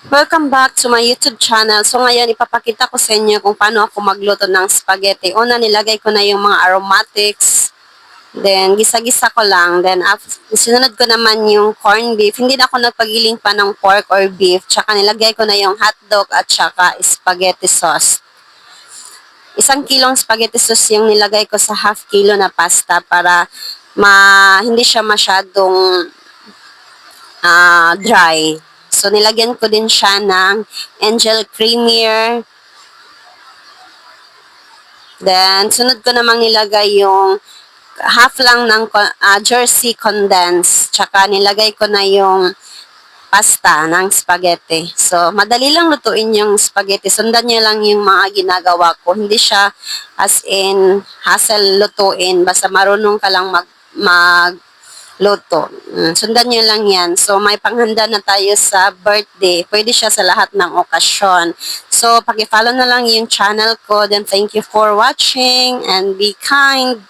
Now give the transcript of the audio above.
Welcome back to my YouTube channel. So ngayon ipapakita ko sa inyo kung paano ako magluto ng spaghetti. Una nilagay ko na yung mga aromatics. Then gisa-gisa ko lang. Then sinunod ko naman yung corned beef. Hindi na ako nagpagiling pa ng pork or beef. Tsaka nilagay ko na yung hotdog at tsaka spaghetti sauce. 1 kilong spaghetti sauce yung nilagay ko sa half kilo na pasta para hindi siya masyadong dry. So, nilagyan ko din siya ng Angel Creamier. Then, sunod ko namang nilagay yung half lang ng Jersey Condensed. Tsaka nilagay ko na yung pasta ng spaghetti. So, madali lang lutuin yung spaghetti. Sundan nyo lang yung mga ginagawa ko. Hindi siya as in hassle lutuin. Basta marunong ka lang luto. Sundan nyo lang yan. So, may panghanda na tayo sa birthday. Pwede siya sa lahat ng okasyon. So, paki-follow na lang yung channel ko. Then, thank you for watching and be kind.